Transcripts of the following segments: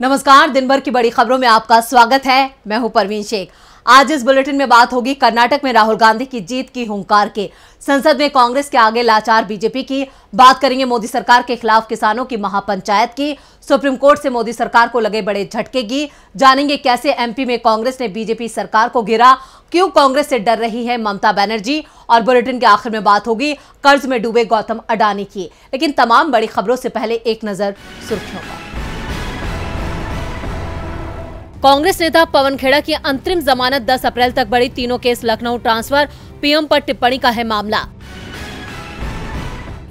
नमस्कार, दिन भर की बड़ी खबरों में आपका स्वागत है। मैं हूं परवीन शेख। आज इस बुलेटिन में बात होगी कर्नाटक में राहुल गांधी की जीत की हुंकार के, संसद में कांग्रेस के आगे लाचार बीजेपी की, बात करेंगे मोदी सरकार के खिलाफ किसानों की महापंचायत की, सुप्रीम कोर्ट से मोदी सरकार को लगे बड़े झटके की, जानेंगे कैसे एमपी में कांग्रेस ने बीजेपी सरकार को घेरा, क्यों कांग्रेस से डर रही है ममता बनर्जी, और बुलेटिन के आखिर में बात होगी कर्ज में डूबे गौतम अडानी की। लेकिन तमाम बड़ी खबरों से पहले एक नजर सुर्खियों पर। कांग्रेस नेता पवन खेड़ा की अंतरिम जमानत 10 अप्रैल तक बढ़ी, तीनों केस लखनऊ ट्रांसफर, पीएम पर टिप्पणी का है मामला।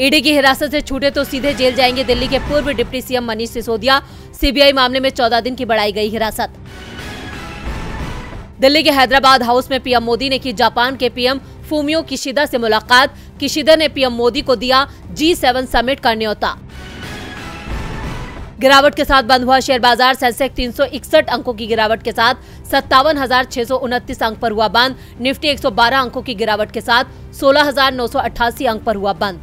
ईडी की हिरासत से छूटे तो सीधे जेल जाएंगे दिल्ली के पूर्व deputy CM Manish Sisodia, CBI मामले में 14 दिन की बढ़ाई गई हिरासत। दिल्ली के हैदराबाद हाउस में पीएम मोदी ने की जापान के पीएम फूमियो किशिदा से मुलाकात, किशिदा ने पीएम मोदी को दिया G7 समिट का न्योता। गिरावट के साथ बंद हुआ शेयर बाजार, सेंसेक्स 361 अंकों की गिरावट के साथ 57,629 अंक पर हुआ बंद, निफ्टी 112 अंकों की गिरावट के साथ 16,988 अंक पर हुआ बंद।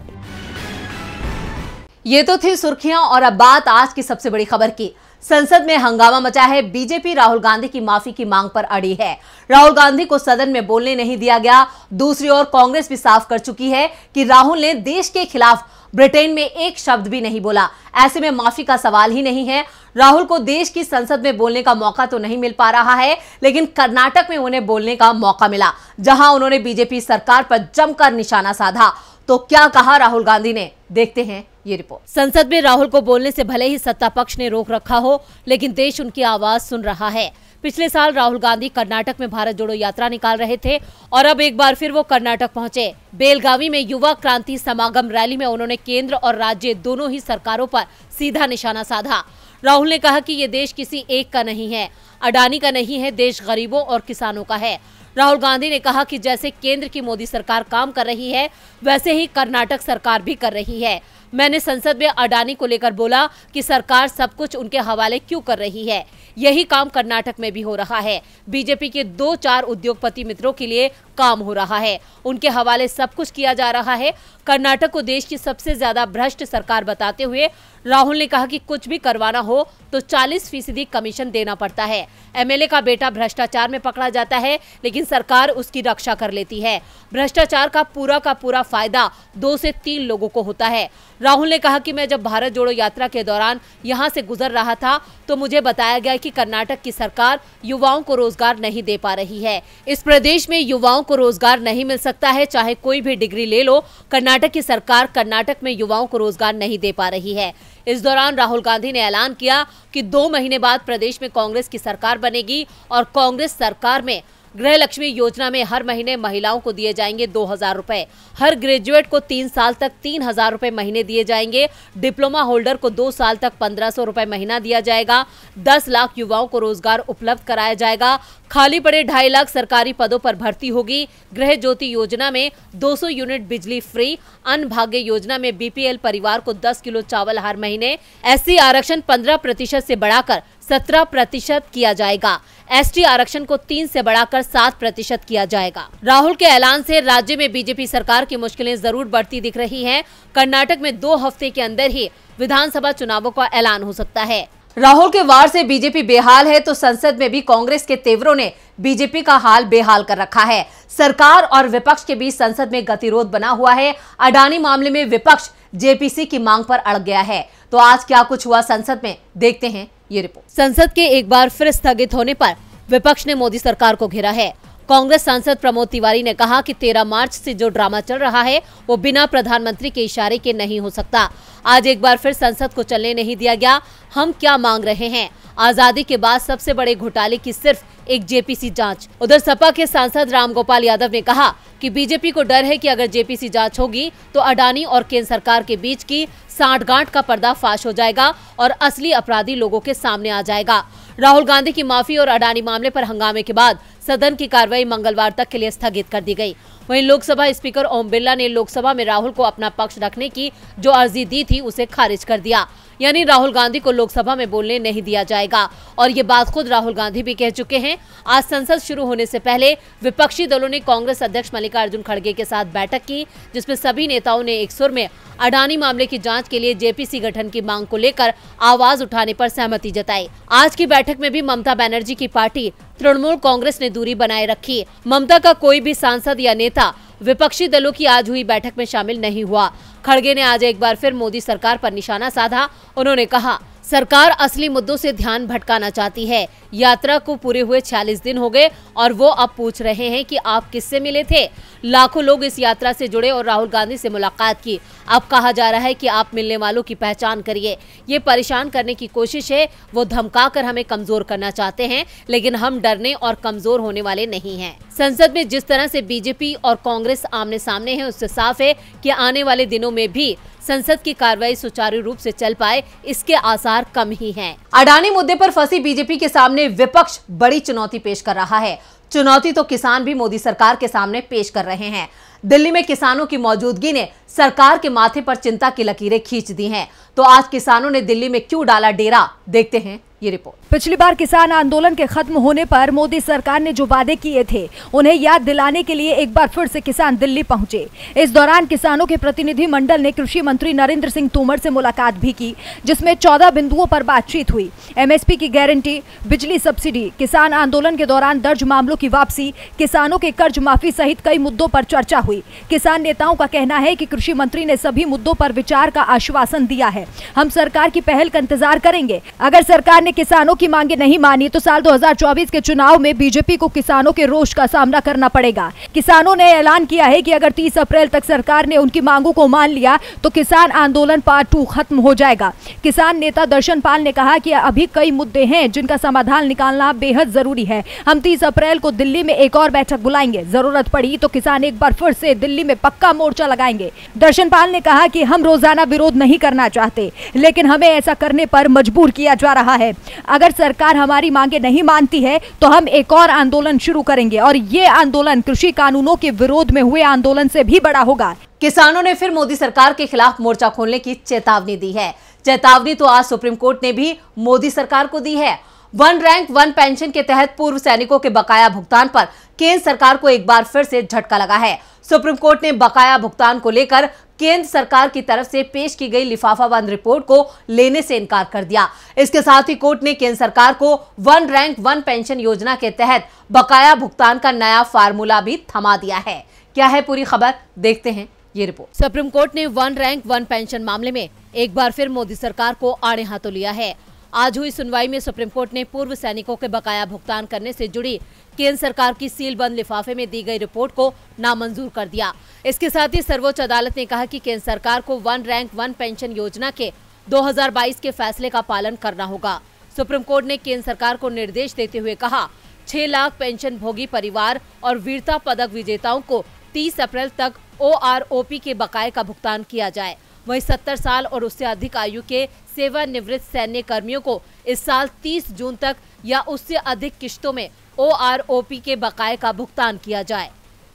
ये तो थी सुर्खियां और अब बात आज की सबसे बड़ी खबर की। संसद में हंगामा मचा है, बीजेपी राहुल गांधी की माफी की मांग पर अड़ी है। राहुल गांधी को सदन में बोलने नहीं दिया गया। दूसरी ओर कांग्रेस भी साफ कर चुकी है कि राहुल ने देश के खिलाफ ब्रिटेन में एक शब्द भी नहीं बोला। ऐसे में माफी का सवाल ही नहीं है। राहुल को देश की संसद में बोलने का मौका तो नहीं मिल पा रहा है, लेकिन कर्नाटक में उन्हें बोलने का मौका मिला, जहां उन्होंने बीजेपी सरकार पर जमकर निशाना साधा। तो क्या कहा राहुल गांधी ने, देखते हैं ये रिपोर्ट। संसद में राहुल को बोलने से भले ही सत्ता पक्ष ने रोक रखा हो, लेकिन देश उनकी आवाज सुन रहा है। पिछले साल राहुल गांधी कर्नाटक में भारत जोड़ो यात्रा निकाल रहे थे और अब एक बार फिर वो कर्नाटक पहुंचे। बेलगावी में युवा क्रांति समागम रैली में उन्होंने केंद्र और राज्य दोनों ही सरकारों पर सीधा निशाना साधा। राहुल ने कहा कि ये देश किसी एक का नहीं है, अडानी का नहीं है, देश गरीबों और किसानों का है। राहुल गांधी ने कहा कि जैसे केंद्र की मोदी सरकार काम कर रही है, वैसे ही कर्नाटक सरकार भी कर रही है। मैंने संसद में अडानी को लेकर बोला कि सरकार सब कुछ उनके हवाले क्यों कर रही है। यही काम कर्नाटक में भी हो रहा है। बीजेपी के 2-4 उद्योगपति मित्रों के लिए काम हो रहा है, उनके हवाले सब कुछ किया जा रहा है। कर्नाटक को देश की सबसे ज्यादा भ्रष्ट सरकार बताते हुए राहुल ने कहा कि कुछ भी करवाना हो तो 40% कमीशन देना पड़ता है। एमएलए का बेटा भ्रष्टाचार में पकड़ा जाता है, लेकिन सरकार उसकी रक्षा कर लेती है। भ्रष्टाचार का पूरा फायदा 2 से 3 लोगों को होता है। राहुल ने कहा कि मैं जब भारत जोड़ो यात्रा के दौरान यहां से गुजर रहा था तो मुझे बताया गया कि कर्नाटक की सरकार युवाओं को रोजगार नहीं दे पा रही है। इस प्रदेश में युवाओं को रोजगार नहीं मिल सकता है, चाहे कोई भी डिग्री ले लो। कर्नाटक की सरकार कर्नाटक में युवाओं को रोजगार नहीं दे पा रही है। इस दौरान राहुल गांधी ने ऐलान किया कि 2 महीने बाद प्रदेश में कांग्रेस की सरकार बनेगी और कांग्रेस सरकार में गृह लक्ष्मी योजना में हर महीने महिलाओं को दिए जाएंगे 2,000 रुपए। हर ग्रेजुएट को 3 साल तक 3,000 रुपए महीने दिए जाएंगे। डिप्लोमा होल्डर को 2 साल तक 1,500 रुपए महीना दिया जाएगा। 10 लाख युवाओं को रोजगार उपलब्ध कराया जाएगा। खाली पड़े 2.5 लाख सरकारी पदों पर भर्ती होगी। गृह ज्योति योजना में 200 यूनिट बिजली फ्री। अन्न भाग्य योजना में बीपीएल परिवार को 10 किलो चावल हर महीने। एससी आरक्षण 15% से बढ़ाकर 17% किया जाएगा। एसटी आरक्षण को 3 से बढ़ाकर 7% किया जाएगा। राहुल के ऐलान से राज्य में बीजेपी सरकार की मुश्किलें जरूर बढ़ती दिख रही हैं। कर्नाटक में 2 हफ्ते के अंदर ही विधानसभा चुनावों का ऐलान हो सकता है। राहुल के वार से बीजेपी बेहाल है तो संसद में भी कांग्रेस के तेवरों ने बीजेपी का हाल बेहाल कर रखा है। सरकार और विपक्ष के बीच संसद में गतिरोध बना हुआ है। अडानी मामले में विपक्ष जेपीसी की मांग पर अड़ गया है। तो आज क्या कुछ हुआ संसद में, देखते हैं ये रिपोर्ट। संसद के एक बार फिर स्थगित होने पर विपक्ष ने मोदी सरकार को घेरा है। कांग्रेस सांसद प्रमोद तिवारी ने कहा कि 13 मार्च से जो ड्रामा चल रहा है वो बिना प्रधानमंत्री के इशारे के नहीं हो सकता। आज एक बार फिर संसद को चलने नहीं दिया गया। हम क्या मांग रहे हैं? आजादी के बाद सबसे बड़े घोटाले की सिर्फ एक जेपीसी जांच। उधर सपा के सांसद रामगोपाल यादव ने कहा कि बीजेपी को डर है कि अगर जेपीसी जांच होगी तो अडानी और केंद्र सरकार के बीच की सांठगांठ का पर्दाफाश हो जाएगा और असली अपराधी लोगों के सामने आ जाएगा। राहुल गांधी की माफी और अडानी मामले पर हंगामे के बाद सदन की कार्रवाई मंगलवार तक के लिए स्थगित कर दी गई। वहीं लोकसभा स्पीकर ओम बिरला ने लोकसभा में राहुल को अपना पक्ष रखने की जो अर्जी दी थी उसे खारिज कर दिया। यानी राहुल गांधी को लोकसभा में बोलने नहीं दिया जाएगा। और ये बात खुद राहुल गांधी भी कह चुके हैं। आज संसद शुरू होने से पहले विपक्षी दलों ने कांग्रेस अध्यक्ष मल्लिकार्जुन खड़गे के साथ बैठक की, जिसमें सभी नेताओं ने एक सुर में अडानी मामले की जांच के लिए जेपीसी गठन की मांग को लेकर आवाज उठाने पर सहमति जताई। आज की बैठक में भी ममता बनर्जी की पार्टी तृणमूल कांग्रेस ने दूरी बनाए रखी। ममता का कोई भी सांसद या नेता विपक्षी दलों की आज हुई बैठक में शामिल नहीं हुआ। खड़गे ने आज एक बार फिर मोदी सरकार पर निशाना साधा। उन्होंने कहा, सरकार असली मुद्दों से ध्यान भटकाना चाहती है। यात्रा को पूरे हुए 46 दिन हो गए और वो अब पूछ रहे हैं कि आप किससे मिले थे। लाखों लोग इस यात्रा से जुड़े और राहुल गांधी से मुलाकात की। अब कहा जा रहा है कि आप मिलने वालों की पहचान करिए। ये परेशान करने की कोशिश है। वो धमकाकर हमें कमजोर करना चाहते हैं, लेकिन हम डरने और कमजोर होने वाले नहीं हैं। संसद में जिस तरह से बीजेपी और कांग्रेस आमने सामने है, उससे साफ है कि आने वाले दिनों में भी संसद की कार्रवाई सुचारू रूप से चल पाए, इसके आसार कम ही हैं। अडानी मुद्दे पर फंसी बीजेपी के सामने विपक्ष बड़ी चुनौती पेश कर रहा है। चुनौती तो किसान भी मोदी सरकार के सामने पेश कर रहे हैं। दिल्ली में किसानों की मौजूदगी ने सरकार के माथे पर चिंता की लकीरें खींच दी हैं। तो आज किसानों ने दिल्ली में क्यों डाला डेरा, देखते हैं ये रिपोर्ट। पिछली बार किसान आंदोलन के खत्म होने पर मोदी सरकार ने जो वादे किए थे, उन्हें याद दिलाने के लिए एक बार फिर से किसान दिल्ली पहुंचे। इस दौरान किसानों के प्रतिनिधि मंडल ने कृषि मंत्री नरेंद्र सिंह तोमर से मुलाकात भी की, जिसमें 14 बिंदुओं पर बातचीत हुई। एमएसपी की गारंटी, बिजली सब्सिडी, किसान आंदोलन के दौरान दर्ज मामलों की वापसी, किसानों के कर्ज माफी सहित कई मुद्दों पर चर्चा हुई। किसान नेताओं का कहना है कि कृषि मंत्री ने सभी मुद्दों पर विचार का आश्वासन दिया है। हम सरकार की पहल का इंतजार करेंगे। अगर सरकार ने किसानों की मांगे नहीं मानी तो साल 2024 के चुनाव में बीजेपी को किसानों के रोष का सामना करना पड़ेगा। किसानों ने ऐलान किया है कि अगर 30 अप्रैल तक सरकार ने उनकी मांगों को मान लिया तो किसान आंदोलन पार्ट 2 खत्म हो जाएगा। किसान नेता दर्शन पाल ने कहा कि अभी कई मुद्दे हैं जिनका समाधान निकालना बेहद जरूरी है। हम 30 अप्रैल को दिल्ली में एक और बैठक बुलाएंगे। जरूरत पड़ी तो किसान एक बार फिर से दिल्ली में पक्का मोर्चा लगाएंगे। दर्शन पाल ने कहा कि हम रोजाना विरोध नहीं करना चाहते, लेकिन हमें ऐसा करने पर मजबूर किया जा रहा है। अगर सरकार हमारी मांगे नहीं मानती है तो हम एक और आंदोलन शुरू करेंगे और ये आंदोलन कृषि कानूनों के विरोध में हुए आंदोलन से भी बड़ा होगा। किसानों ने फिर मोदी सरकार के खिलाफ मोर्चा खोलने की चेतावनी दी है। चेतावनी तो आज सुप्रीम कोर्ट ने भी मोदी सरकार को दी है। वन रैंक वन पेंशन के तहत पूर्व सैनिकों के बकाया भुगतान पर केंद्र सरकार को एक बार फिर से झटका लगा है। सुप्रीम कोर्ट ने बकाया भुगतान को लेकर केंद्र सरकार की तरफ से पेश की गई लिफाफाबंद रिपोर्ट को लेने से इनकार कर दिया। इसके साथ ही कोर्ट ने केंद्र सरकार को वन रैंक वन पेंशन योजना के तहत बकाया भुगतान का नया फार्मूला भी थमा दिया है। क्या है पूरी खबर, देखते हैं ये रिपोर्ट। सुप्रीम कोर्ट ने वन रैंक वन पेंशन मामले में एक बार फिर मोदी सरकार को आड़े हाथों लिया है। आज हुई सुनवाई में सुप्रीम कोर्ट ने पूर्व सैनिकों के बकाया भुगतान करने से जुड़ी केंद्र सरकार की सीलबंद लिफाफे में दी गई रिपोर्ट को नामंजूर कर दिया। इसके साथ ही सर्वोच्च अदालत ने कहा कि केंद्र सरकार को वन रैंक वन पेंशन योजना के 2022 के फैसले का पालन करना होगा। सुप्रीम कोर्ट ने केंद्र सरकार को निर्देश देते हुए कहा, 6 लाख पेंशन भोगी परिवार और वीरता पदक विजेताओं को 30 अप्रैल तक OROP के बकाये का भुगतान किया जाए। वहीं 70 साल और उससे अधिक आयु के सेवानिवृत्त सैन्य कर्मियों को इस साल 30 जून तक या उससे अधिक किश्तों में OROP के बकाये का भुगतान किया जाए।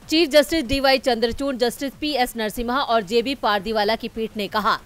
Chief justice DY Chandrachud, justice PS Narasimha और JB पारदीवाला की पीठ ने कहा,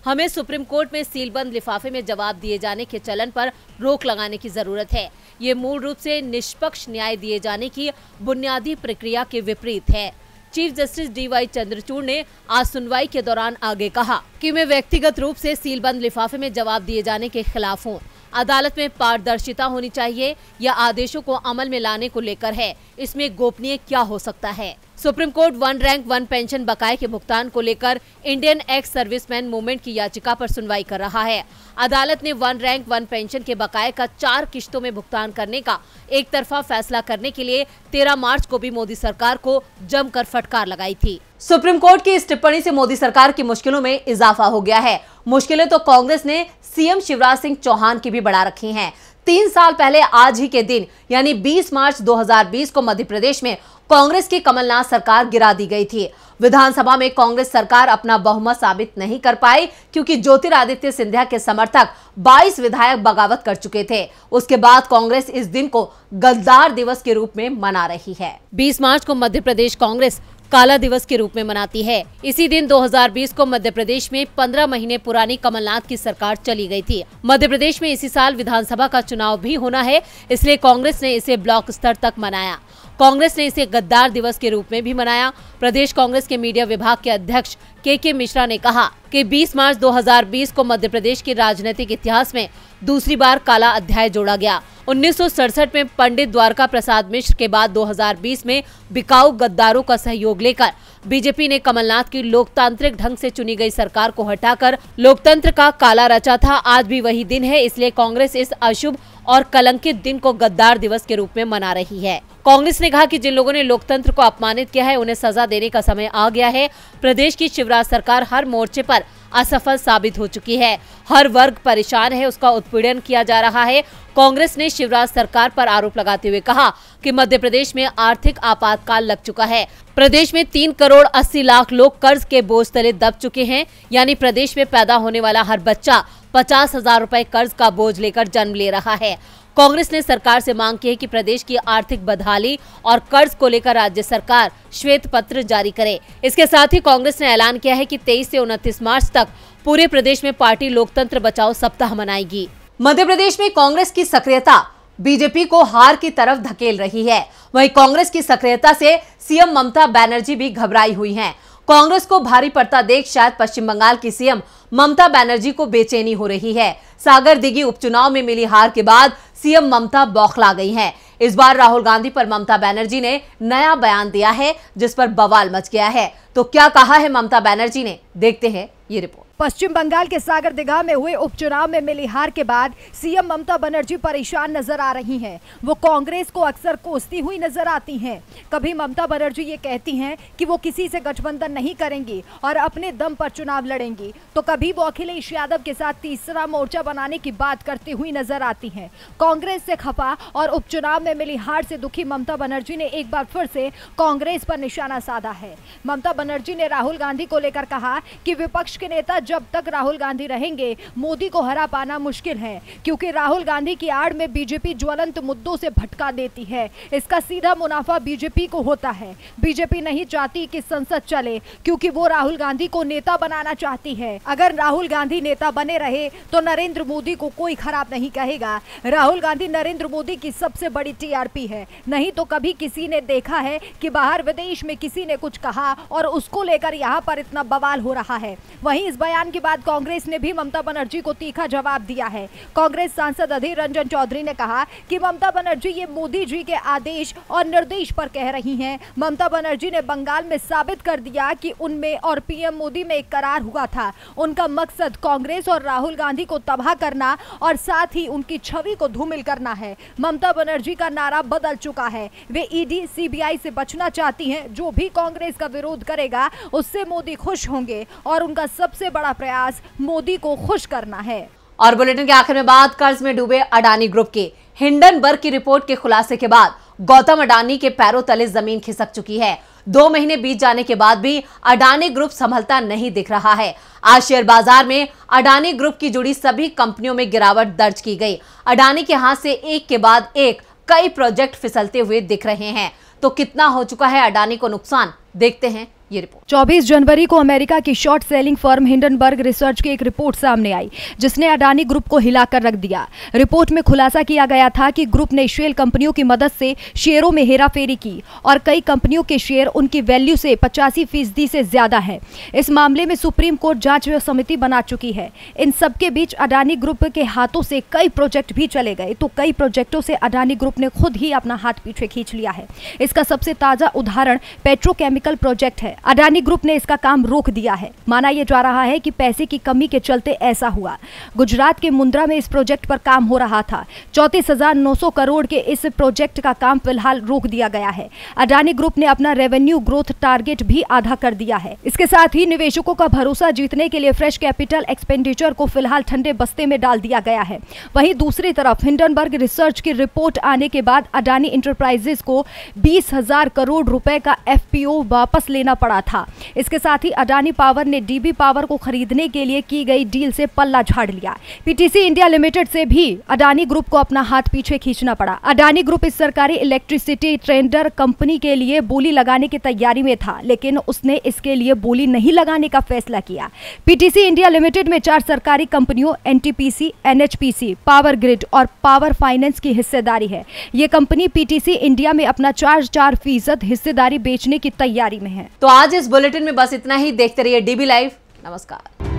हमें सुप्रीम कोर्ट में सीलबंद लिफाफे में जवाब दिए जाने के चलन पर रोक लगाने की जरूरत है। ये मूल रूप से निष्पक्ष न्याय दिए जाने की बुनियादी प्रक्रिया के विपरीत है। चीफ जस्टिस DY चंद्रचूड़ ने आज सुनवाई के दौरान आगे कहा कि मैं व्यक्तिगत रूप से सीलबंद लिफाफे में जवाब दिए जाने के खिलाफ हूँ। अदालत में पारदर्शिता होनी चाहिए या आदेशों को अमल में लाने को लेकर है। इसमें गोपनीय क्या हो सकता है। Supreme court one rank one pension बकाये के भुगतान को लेकर इंडियन एक्स सर्विसमैन मूवमेंट की याचिका पर सुनवाई कर रहा है। अदालत ने वन रैंक वन पेंशन के बकाये का 4 किश्तों में भुगतान करने का एक तरफा फैसला करने के लिए 13 मार्च को भी मोदी सरकार को जमकर फटकार लगाई थी। सुप्रीम कोर्ट की इस टिप्पणी से मोदी सरकार की मुश्किलों में इजाफा हो गया है। मुश्किलें तो कांग्रेस ने CM शिवराज सिंह चौहान की भी बढ़ा रखी हैं। 3 साल पहले आज ही के दिन यानी 20 मार्च 2020 को मध्य प्रदेश में कांग्रेस की कमलनाथ सरकार गिरा दी गई थी। विधानसभा में कांग्रेस सरकार अपना बहुमत साबित नहीं कर पाई क्योंकि ज्योतिरादित्य सिंधिया के समर्थक 22 विधायक बगावत कर चुके थे। उसके बाद कांग्रेस इस दिन को गद्दार दिवस के रूप में मना रही है। 20 मार्च को मध्य प्रदेश कांग्रेस काला दिवस के रूप में मनाती है। इसी दिन 2020 को मध्य प्रदेश में 15 महीने पुरानी कमलनाथ की सरकार चली गई थी। मध्य प्रदेश में इसी साल विधानसभा का चुनाव भी होना है, इसलिए कांग्रेस ने इसे ब्लॉक स्तर तक मनाया। कांग्रेस ने इसे गद्दार दिवस के रूप में भी मनाया। प्रदेश कांग्रेस के मीडिया विभाग के अध्यक्ष के मिश्रा ने कहा कि 20 मार्च 2020 को मध्य प्रदेश के राजनीतिक इतिहास में दूसरी बार काला अध्याय जोड़ा गया। 1967 में पंडित द्वारका प्रसाद मिश्र के बाद 2020 में बिकाऊ गद्दारों का सहयोग लेकर बीजेपी ने कमलनाथ की लोकतांत्रिक ढंग से चुनी गई सरकार को हटाकर लोकतंत्र का काला रचा था। आज भी वही दिन है, इसलिए कांग्रेस इस अशुभ और कलंकित दिन को गद्दार दिवस के रूप में मना रही है। कांग्रेस ने कहा कि जिन लोगों ने लोकतंत्र को अपमानित किया है, उन्हें सजा देने का समय आ गया है। प्रदेश की शिवराज सरकार हर मोर्चे पर असफल साबित हो चुकी है। हर वर्ग परेशान है, उसका उत्पीड़न किया जा रहा है। कांग्रेस ने शिवराज सरकार पर आरोप लगाते हुए कहा कि मध्य प्रदेश में आर्थिक आपातकाल लग चुका है। प्रदेश में 3 करोड़ 80 लाख लोग कर्ज के बोझ तले दब चुके हैं, यानी प्रदेश में पैदा होने वाला हर बच्चा 50,000 रुपए कर्ज का बोझ लेकर जन्म ले रहा है। कांग्रेस ने सरकार से मांग की है कि प्रदेश की आर्थिक बदहाली और कर्ज को लेकर राज्य सरकार श्वेत पत्र जारी करे। इसके साथ ही कांग्रेस ने ऐलान किया है कि 23 से 29 मार्च तक पूरे प्रदेश में पार्टी लोकतंत्र बचाओ सप्ताह मनाएगी। मध्य प्रदेश में कांग्रेस की सक्रियता बीजेपी को हार की तरफ धकेल रही है। वहीं कांग्रेस की सक्रियता से सीएम ममता बनर्जी भी घबराई हुई हैं। कांग्रेस को भारी पड़ता देख शायद पश्चिम बंगाल की सीएम ममता बनर्जी को बेचैनी हो रही है। सागर दिघी उपचुनाव में मिली हार के बाद सीएम ममता बौखला गई हैं। इस बार राहुल गांधी पर ममता बनर्जी ने नया बयान दिया है, जिस पर बवाल मच गया है। तो क्या कहा है ममता बनर्जी ने, देखते हैं ये रिपोर्ट। पश्चिम बंगाल के सागर दिघा में हुए उपचुनाव में मिली हार के बाद सीएम ममता बनर्जी परेशान नजर आ रही हैं। वो कांग्रेस को अक्सर कोसती हुई नजर आती हैं। कभी ममता बनर्जी ये कहती हैं कि वो किसी से गठबंधन नहीं करेंगी और अपने दम पर चुनाव लड़ेंगी, तो कभी वो अखिलेश यादव के साथ तीसरा मोर्चा बनाने की बात करती हुई नजर आती हैं। कांग्रेस से खफा और उपचुनाव में मिली हार से दुखी ममता बनर्जी ने एक बार फिर से कांग्रेस पर निशाना साधा है। ममता बनर्जी ने राहुल गांधी को लेकर कहा कि विपक्ष के नेता जब तक राहुल गांधी रहेंगे, मोदी को हरा पाना मुश्किल है, क्योंकि राहुल गांधी की आड़ में बीजेपी ज्वलंत मुद्दों से भटका देती है। इसका सीधा मुनाफा बीजेपी को होता है। बीजेपी नहीं चाहती कि संसद चले, क्योंकि वो राहुल गांधी को नेता बनाना चाहती है। अगर राहुल गांधी नेता बने रहे तो नरेंद्र मोदी को कोई खराब नहीं कहेगा। राहुल गांधी नरेंद्र मोदी की सबसे बड़ी टीआरपी है। नहीं तो कभी किसी ने देखा है कि बाहर विदेश में किसी ने कुछ कहा और उसको लेकर यहाँ पर इतना बवाल हो रहा है। वहीं इस बयान के बाद कांग्रेस ने भी ममता बनर्जी को तीखा जवाब दिया है। कांग्रेस सांसद अधीर रंजन चौधरी ने कहा कि ममता बनर्जी ये मोदी जी के आदेश और निर्देश पर कह रही हैं। ममता बनर्जी ने बंगाल में साबित कर दिया कि उनमें और पीएम मोदी में एक करार हुआ था। उनका मकसद कांग्रेस और राहुल गांधी को तबाह करना और साथ ही उनकी छवि को धूमिल करना है। ममता बनर्जी का नारा बदल चुका है। वे ईडी सीबीआई से बचना चाहती हैं। जो भी कांग्रेस का विरोध करेगा उससे मोदी खुश होंगे और उनका सबसे बड़ा प्रयास मोदी को खुश करना है। और बुलेटिन के आखिर में बात कर्ज में डूबे अडानी ग्रुप के। हिंडनबर्ग की रिपोर्ट के खुलासे के बाद गौतम अडानी के पैरों तले जमीन खिसक चुकी है। 2 महीने बीत जाने के बाद भी अडानी ग्रुप संभलता नहीं दिख रहा है। आज शेयर बाजार में अडानी ग्रुप की जुड़ी सभी कंपनियों में गिरावट दर्ज की गई। अडानी के हाथ से एक के बाद एक कई प्रोजेक्ट फिसलते हुए दिख रहे हैं। तो कितना हो चुका है अडानी को नुकसान, देखते हैं ये रिपोर्ट। 24 जनवरी को अमेरिका की short selling firm Hindenburg research की एक रिपोर्ट सामने आई, जिसने अडानी ग्रुप को हिलाकर रख दिया। रिपोर्ट में खुलासा किया गया था कि ग्रुप ने शेल कंपनियों की मदद से शेयरों में हेराफेरी की और कई कंपनियों के शेयर उनकी वैल्यू से 85% से ज्यादा है। इस मामले में सुप्रीम कोर्ट जांच समिति बना चुकी है। इन सबके बीच अडानी ग्रुप के हाथों से कई प्रोजेक्ट भी चले गए, तो कई प्रोजेक्टों से अडानी ग्रुप ने खुद ही अपना हाथ पीछे खींच लिया है। इसका सबसे ताजा उदाहरण पेट्रोकेमिकल प्रोजेक्ट है। अडानी ग्रुप ने इसका काम रोक दिया है। माना यह जा रहा है कि पैसे की कमी के चलते ऐसा हुआ। गुजरात के मुंद्रा में इस प्रोजेक्ट पर काम हो रहा था। 34,900 करोड़ के इस प्रोजेक्ट का काम फिलहाल रोक दिया गया है। अडानी ग्रुप ने अपना रेवेन्यू ग्रोथ टारगेट भी आधा कर दिया है। इसके साथ ही निवेशकों का भरोसा जीतने के लिए फ्रेश कैपिटल एक्सपेंडिचर को फिलहाल ठंडे बस्ते में डाल दिया गया है। वहीं दूसरी तरफ हिंडनबर्ग रिसर्च की रिपोर्ट आने के बाद अडानी इंटरप्राइजेस को 20,000 करोड़ रुपए का एफपीओ वापस लेना पड़ा पड़ा था। इसके साथ ही अडानी पावर ने डीबी पावर को खरीदने के लिए की गई डील से पल्ला झाड़ लिया। पीटीसी इंडिया लिमिटेड से भी अडानी ग्रुप को अपना हाथ पीछे खींचना पड़ा। अडानी ग्रुप इस सरकारी इलेक्ट्रिसिटी टेंडर कंपनी के लिए बोली लगाने की तैयारी में था, लेकिन उसने इसके लिए बोली नहीं लगाने का फैसला किया। पीटीसी इंडिया लिमिटेड में 4 सरकारी कंपनियों एनटीपीसी, एनएचपीसी, पावर ग्रिड और पावर फाइनेंस की हिस्सेदारी है। ये कंपनी पीटीसी इंडिया में अपना 4% हिस्सेदारी बेचने की तैयारी में है। तो आज इस बुलेटिन में बस इतना ही। देखते रहिए डीबी लाइव। नमस्कार।